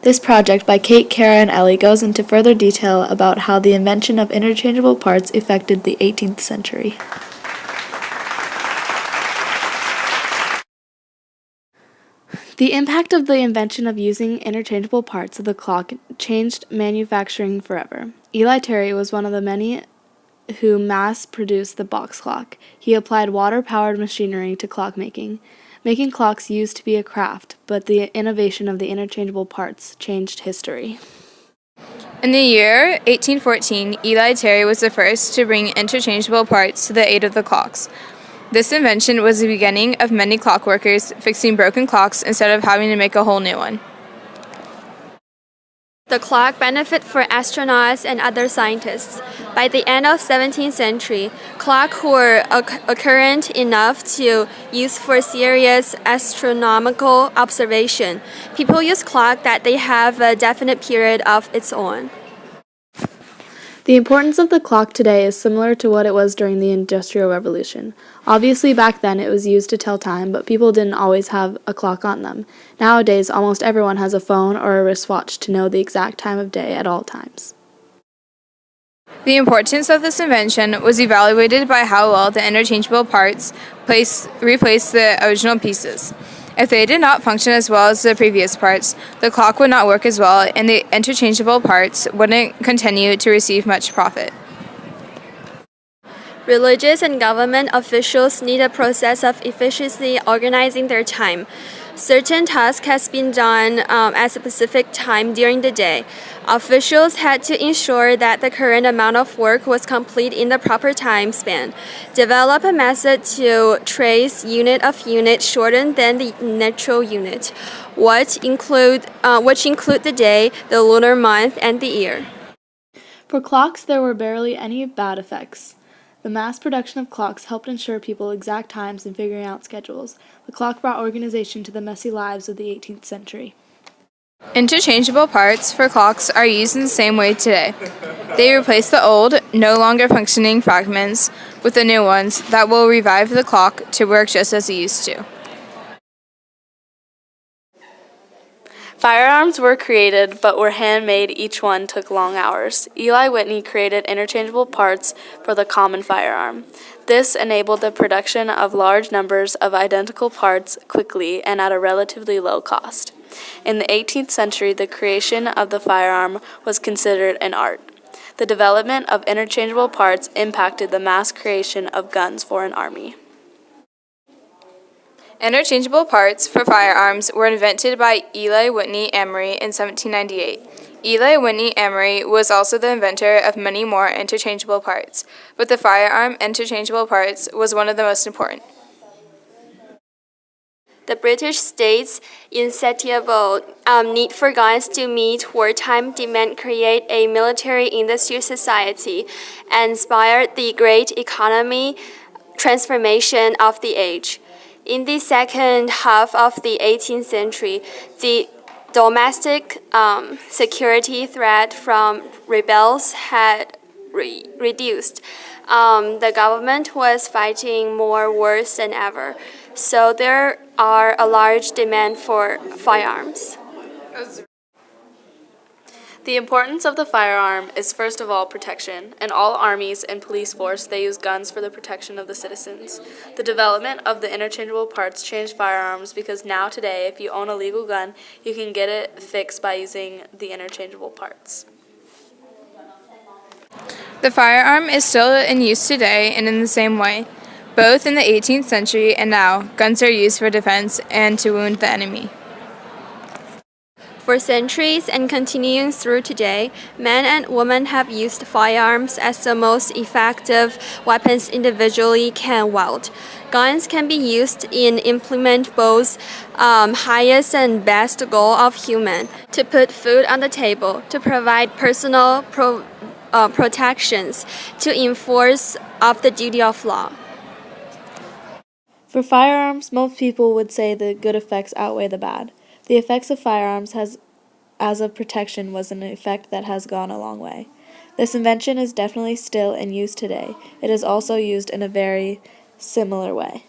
This project by Kate, Kara, and Ellie goes into further detail about how the invention of interchangeable parts affected the 18th century. The impact of the invention of using interchangeable parts of the clock changed manufacturing forever. Eli Terry was one of the many who mass-produced the box clock. He applied water-powered machinery to clock making. Making clocks used to be a craft, but the innovation of the interchangeable parts changed history. In the year 1814, Eli Terry was the first to bring interchangeable parts to the aid of the clocks. This invention was the beginning of many clockworkers fixing broken clocks instead of having to make a whole new one. The clock benefited for astronauts and other scientists. By the end of 17th century, clocks were current enough to use for serious astronomical observation. People use clock that they have a definite period of its own. The importance of the clock today is similar to what it was during the Industrial Revolution. Obviously, back then it was used to tell time, but people didn't always have a clock on them. Nowadays, almost everyone has a phone or a wristwatch to know the exact time of day at all times. The importance of this invention was evaluated by how well the interchangeable parts replaced the original pieces. If they did not function as well as the previous parts, the clock would not work as well, and the interchangeable parts wouldn't continue to receive much profit. Religious and government officials need a process of efficiently organizing their time. Certain tasks has been done at a specific time during the day. Officials had to ensure that the current amount of work was complete in the proper time span. Develop a method to trace unit of unit shorter than the natural unit, which include the day, the lunar month, and the year. For clocks, there were barely any bad effects. The mass production of clocks helped ensure people exact times and figuring out schedules. The clock brought organization to the messy lives of the 18th century. Interchangeable parts for clocks are used in the same way today. They replace the old, no longer functioning fragments with the new ones that will revive the clock to work just as it used to. Firearms were created, but were handmade. Each one took long hours. Eli Whitney created interchangeable parts for the common firearm. This enabled the production of large numbers of identical parts quickly and at a relatively low cost. In the 18th century, the creation of the firearm was considered an art. The development of interchangeable parts impacted the mass creation of guns for an army. Interchangeable parts for firearms were invented by Eli Whitney Emery in 1798. Eli Whitney Emery was also the inventor of many more interchangeable parts, but the firearm interchangeable parts was one of the most important. The British state's insatiable need for guns to meet wartime demand create a military-industrial society and inspired the great economy transformation of the age. In the second half of the 18th century, the domestic security threat from rebels had reduced. The government was fighting more wars than ever, so there are a large demand for firearms. The importance of the firearm is first of all protection. In all armies and police force, they use guns for the protection of the citizens. The development of the interchangeable parts changed firearms because now today, if you own a legal gun, you can get it fixed by using the interchangeable parts. The firearm is still in use today and in the same way. Both in the 18th century and now, guns are used for defense and to wound the enemy. For centuries and continuing through today, men and women have used firearms as the most effective weapons individually can wield. Guns can be used in implement both highest and best goal of human, to put food on the table, to provide personal protections, to enforce of the duty of law. For firearms, most people would say the good effects outweigh the bad. The effects of firearms as of protection was an effect that has gone a long way. This invention is definitely still in use today. It is also used in a very similar way.